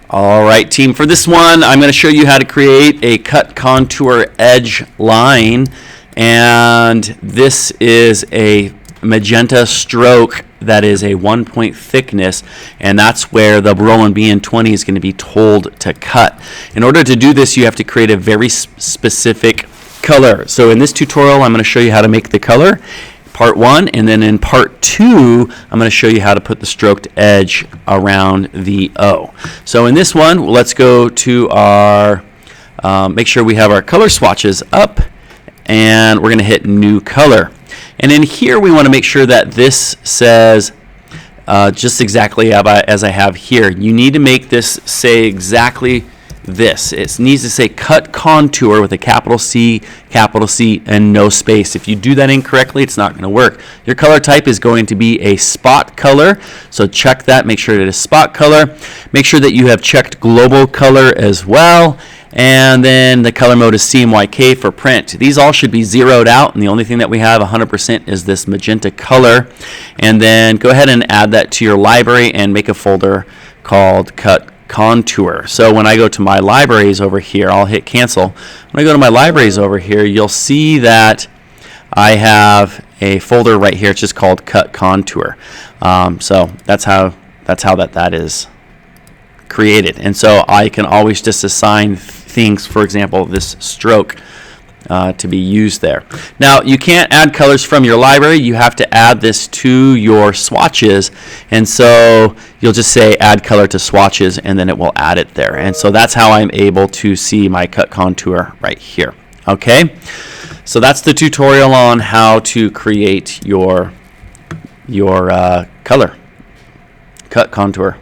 All right, team, for this one, I'm going to show you how to create a cut contour edge line. And this is a magenta stroke that is a 1-point thickness, and that's where the Roland BN20 is going to be told to cut. In order to do this, you have to create a very specific color. So in this tutorial, I'm going to show you how to make the color, part 1, and then in part 2, I'm going to show you how to put the stroked edge around the O. So in this one, let's go to our, make sure we have our color swatches up, and we're going to hit new color. And in here, we want to make sure that this says just exactly as I have here. You need to make this say exactly this. It needs to say cut contour with a capital C, and no space. If you do that incorrectly, it's not going to work. Your color type is going to be a spot color, so check that. Make sure it is spot color. Make sure that you have checked global color as well. And then the color mode is CMYK for print. These all should be zeroed out, and the only thing that we have 100% is this magenta color. And then go ahead and add that to your library and make a folder called CutContour. So when I go to my libraries over here, I'll hit cancel. When I go to my libraries over here, you'll see that I have a folder right here. It's just called CutContour. So that's how that is created. And so I can always just assign things, for example, this stroke to be used there. Now, you can't add colors from your library. You have to add this to your swatches, and so you'll just say add color to swatches, and then it will add it there. And so that's how I'm able to see my cut contour right here. Okay, so that's the tutorial on how to create your color cut contour.